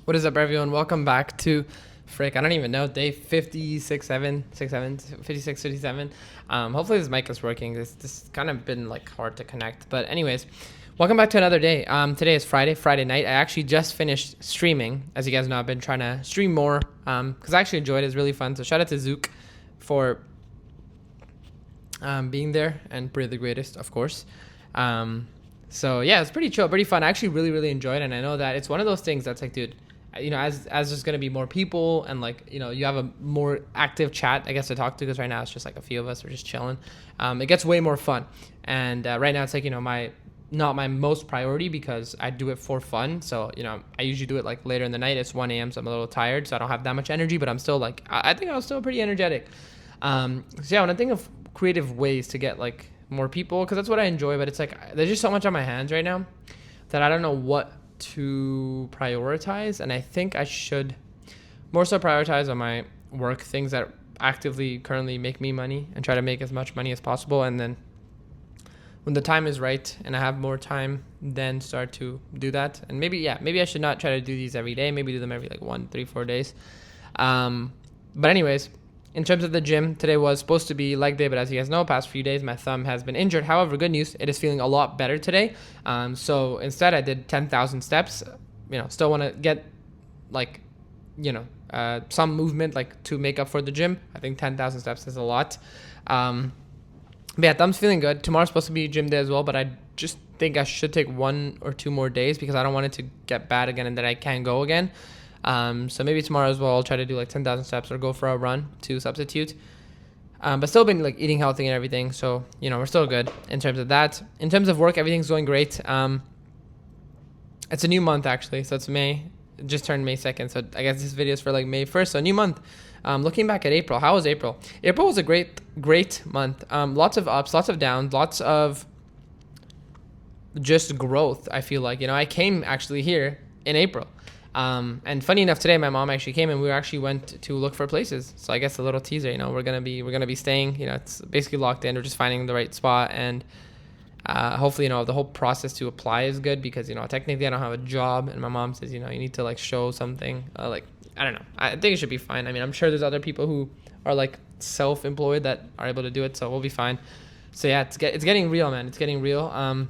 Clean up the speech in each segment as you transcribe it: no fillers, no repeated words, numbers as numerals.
What is up, everyone? Welcome back to Frick. I don't even know, day 56, 7, 56, 57. Hopefully this mic is working. This kind of been like hard to connect. But anyways, welcome back to another day. Today is Friday night. I actually just finished streaming. As you guys know, I've been trying to stream more because I actually enjoyed it. It's really fun. So shout out to Zook for being there and pretty the greatest, of course. So yeah, it's pretty chill, pretty fun. I actually really enjoyed it, and I know that it's one of those things that's like, dude, as there's gonna be more people and like you have a more active chat, I guess, to talk to, because right now it's just like a few of us, we're just chilling. It gets way more fun, and right now it's like my not my most priority because I do it for fun. So I usually do it like later in the night. It's 1 a.m. so I'm a little tired, so I don't have that much energy, but I'm still like I think I was still pretty energetic. So yeah, when I think of creative ways to get like more people, because that's what I enjoy, but it's like there's just so much on my hands right now that I don't know what to prioritize, and I think I should more so prioritize on my work, things that actively currently make me money, and try to make as much money as possible, and then when the time is right and I have more time, then start to do that. And maybe I should not try to do these every day, maybe do them every like 1, 3, 4 days. But anyways, in terms of the gym, today was supposed to be leg day, but as you guys know, past few days, my thumb has been injured. However, good news, it is feeling a lot better today. So instead, I did 10,000 steps. Still want to get like, some movement like to make up for the gym. I think 10,000 steps is a lot. But yeah, thumb's feeling good. Tomorrow's supposed to be gym day as well, but I just think I should take 1 or 2 more days because I don't want it to get bad again and then I can't go again. So maybe tomorrow as well, I'll try to do like 10,000 steps or go for a run to substitute. But still been like eating healthy and everything. So, we're still good in terms of that. In terms of work, everything's going great. It's a new month actually. So it's May. It just turned May 2nd. So I guess this video is for like May 1st. So new month. Looking back at April, how was April? April was a great month. Lots of ups, lots of downs, lots of just growth. I feel like, I came actually here in April. And funny enough, today my mom actually came and we actually went to look for places. So I guess a little teaser, we're gonna be staying. It's basically locked in. We're just finding the right spot, and hopefully the whole process to apply is good because technically I don't have a job, and my mom says you need to like show something. Like I don't know. I think it should be fine. I mean, I'm sure there's other people who are like self-employed that are able to do it, so we'll be fine. So yeah, it's getting real, man. It's getting real.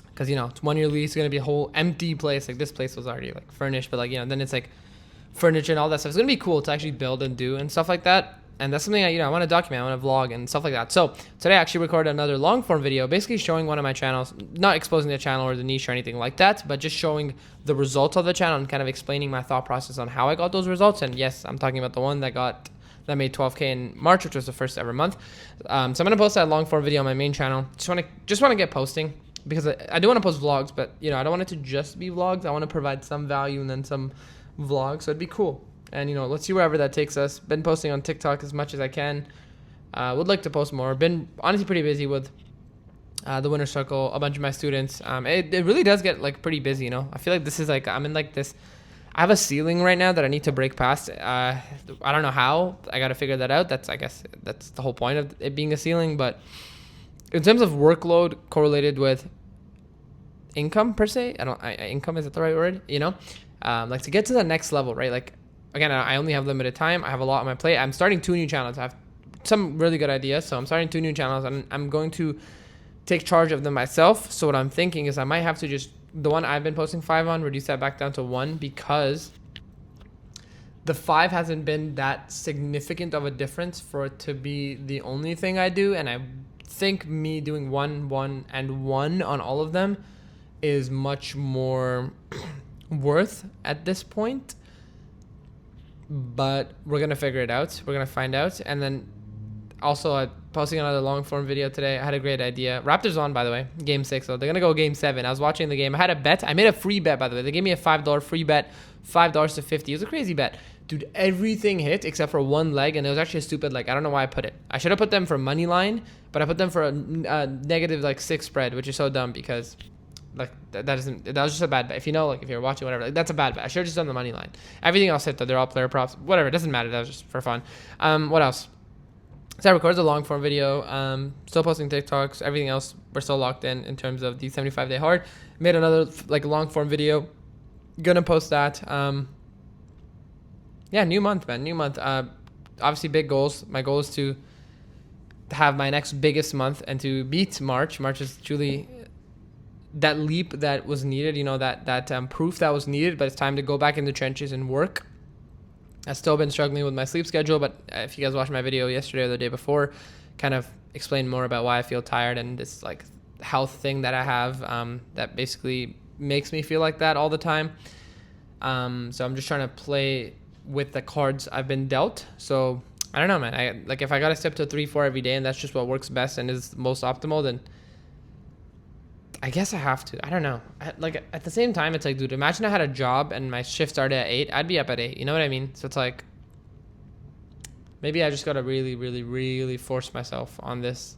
Because it's 1 year lease, going to be a whole empty place. Like this place was already like furnished, but like then it's like furniture and all that stuff. It's going to be cool to actually build and do and stuff like that. And that's something I want to document. I want to vlog and stuff like that. So today I actually recorded another long form video, basically showing one of my channels, not exposing the channel or the niche or anything like that, but just showing the results of the channel and kind of explaining my thought process on how I got those results. And yes, I'm talking about the one that made 12K in March, which was the first ever month. So I'm going to post that long form video on my main channel. Just want to get posting, because I do want to post vlogs, but I don't want it to just be vlogs. I want to provide some value and then some vlogs, so it'd be cool. And let's see wherever that takes us. Been posting on TikTok as much as I can. Would like to post more. Been honestly pretty busy with the Winter Circle, a bunch of my students. It really does get like pretty busy. I feel like this is like I'm in like this. I have a ceiling right now that I need to break past. I don't know how. I got to figure that out. I guess that's the whole point of it being a ceiling, but. In terms of workload correlated with income per se, income, is that the right word? Like to get to the next level, right? Like again, I only have limited time. I have a lot on my plate. I'm starting 2 new channels. I have some really good ideas, so I'm starting 2 new channels, and I'm going to take charge of them myself. So what I'm thinking is I might have to just the one I've been posting 5 on, reduce that back down to 1, because the 5 hasn't been that significant of a difference for it to be the only thing I do, and I think me doing 1, 1, and 1 on all of them is much more worth at this point. But we're gonna figure it out. We're gonna find out. And then also posting another long form video today. I had a great idea. Raptors on, by the way, game 6. So they're gonna go game 7. I was watching the game. I had a bet. I made a free bet, by the way. They gave me a $5 free bet, $5 to 50. It was a crazy bet. Dude, everything hit except for one leg, and it was actually a stupid leg. I don't know why I put it. I should have put them for money line, but I put them for a negative like 6 spread, which is so dumb because like that was just a bad bet. If if you're watching, whatever, like that's a bad bet. I should have just done the money line. Everything else hit though. They're all player props. Whatever, it doesn't matter. That was just for fun. What else? So I recorded a long form video. Still posting TikToks. Everything else we're still locked in terms of the 75-day hard. Made another like long form video gonna post that. Yeah, new month, man. New month. Obviously, big goals. My goal is to have my next biggest month and to beat March. March is truly that leap that was needed. That proof that was needed. But it's time to go back in the trenches and work. I've still been struggling with my sleep schedule, but if you guys watched my video yesterday or the day before, kind of explained more about why I feel tired and this like health thing that I have that basically makes me feel like that all the time. So I'm just trying to play with the cards I've been dealt. So I don't know, man. If I got to step to 3-4 every day and that's just what works best and is most optimal, then I guess I have to. I don't know. At the same time, it's like, dude, imagine I had a job and my shift started at 8. I'd be up at 8. You know what I mean? So it's like, maybe I just got to really, really, really force myself on this.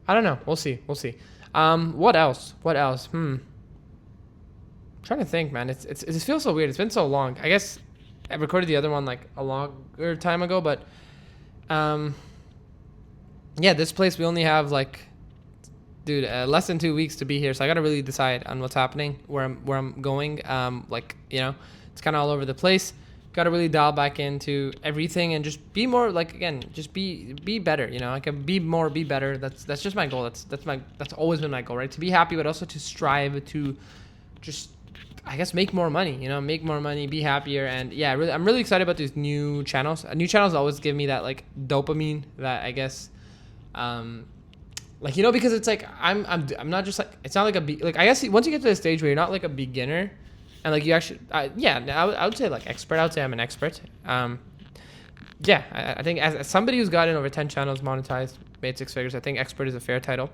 I don't know. We'll see. What else? I'm trying to think, man. It feels so weird. It's been so long. I guess I recorded the other one like a longer time ago, but yeah, this place we only have like, dude, less than 2 weeks to be here, so I gotta really decide on what's happening, where I'm going. It's kind of all over the place. Gotta really dial back into everything and just be more like, again, just be better. I can be more, be better. That's just my goal. That's always been my goal, right? To be happy, but also to strive to just, I guess, make more money. Make more money, be happier, and yeah, I'm really excited about these new channels. New channels always give me that like dopamine that I guess. Because it's like I'm not just like, it's not like I guess once you get to the stage where you're not like a beginner and like you actually I would say like expert. I would say I'm an expert. I think as somebody who's gotten over 10 channels monetized, made 6 figures, I think expert is a fair title.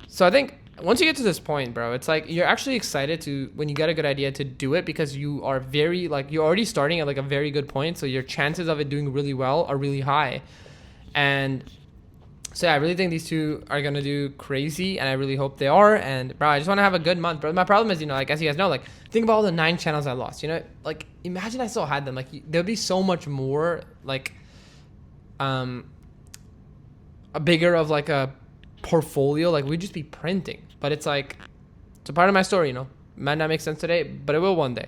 So I think once you get to this point, bro, it's like you're actually excited to, when you get a good idea, to do it, because you are very like, you're already starting at like a very good point, so your chances of it doing really well are really high. And so yeah, I really think these two are going to do crazy, and I really hope they are. And bro, I just want to have a good month, bro. My problem is, like, as you guys know, like, think about all the 9 channels I lost, like, imagine I still had them. Like, there'd be so much more, like, a bigger of like a portfolio. Like, we'd just be printing. But it's like, it's a part of my story, Might not make sense today, but it will one day.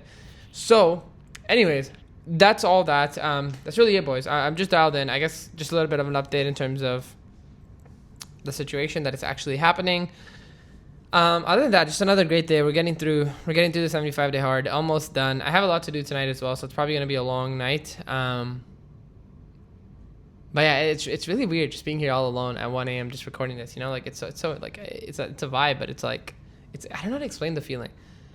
So anyways, that's all that. That's really it, boys. I'm just dialed in. I guess just a little bit of an update in terms of the situation that is actually happening. Other than that, just another great day. We're getting through the 75-day hard, almost done. I have a lot to do tonight as well, so it's probably going to be a long night. But yeah, it's really weird just being here all alone at 1 a.m. just recording this, like it's so like it's a vibe, but it's like, I don't know how to explain the feeling.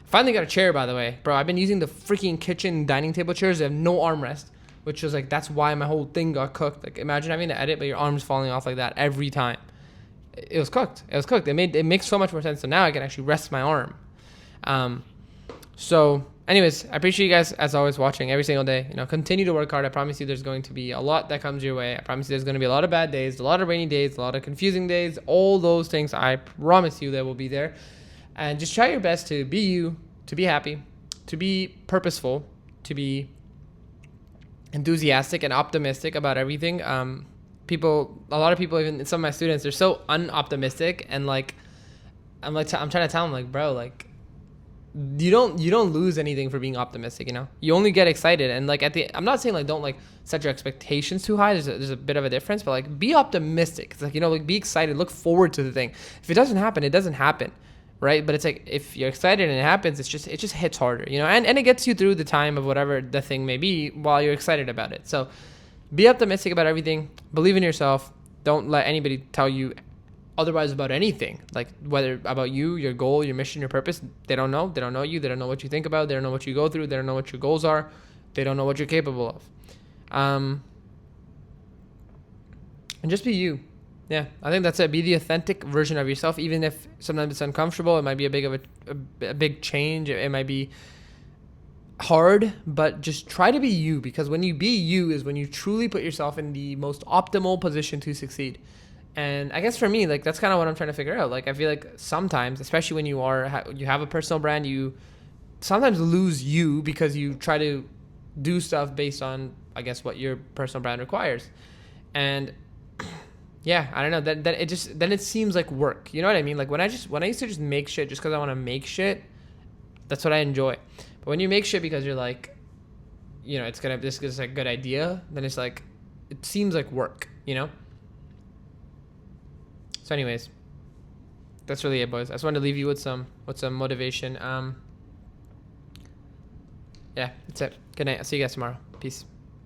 Finally got a chair, by the way, bro. I've been using the freaking kitchen dining table chairs. They have no armrest, which was like, that's why my whole thing got cooked. Like, imagine having to edit but your arms falling off like that every time. It was cooked. It makes so much more sense. So now I can actually rest my arm. So anyways, I appreciate you guys as always watching every single day. Continue to work hard. I promise you there's going to be a lot that comes your way. I promise you there's going to be a lot of bad days, a lot of rainy days, a lot of confusing days, all those things. I promise you they will be there. And just try your best to be you, to be happy, to be purposeful, to be enthusiastic and optimistic about everything. A lot of people, even some of my students, they're so unoptimistic, and like, I'm trying to tell them, like, bro, like, you don't lose anything for being optimistic. You only get excited. And like, I'm not saying like, don't like set your expectations too high. There's a bit of a difference, but like, be optimistic. It's like, like, be excited, look forward to the thing. If it doesn't happen, it doesn't happen, right? But it's like, if you're excited and it happens, it just hits harder, and it gets you through the time of whatever the thing may be while you're excited about it. So be optimistic about everything. Believe in yourself. Don't let anybody tell you otherwise about anything, like whether about you, your goal, your mission, your purpose. They don't know you. They don't know what you think about. They don't know what you go through. They don't know what your goals are. They don't know what you're capable of. And just be you. Yeah, I think that's it. Be the authentic version of yourself, even if sometimes it's uncomfortable. It might be a big change. It might be hard, but just try to be you, because when you be you is when you truly put yourself in the most optimal position to succeed. And I guess for me, like, that's kind of what I'm trying to figure out. Like, I feel like sometimes, especially when you have a personal brand, you sometimes lose you because you try to do stuff based on, I guess, what your personal brand requires. And yeah, I don't know, then it seems like work. You know what I mean? Like, when I used to just make shit just because I want to make shit, That's what I enjoy. But when you make shit because you're like, you know, this is a good idea, then it's like, it seems like work, you know? So anyways, that's really it, boys. I just wanted to leave you with some motivation. Yeah, that's it. Good night. I'll see you guys tomorrow. Peace.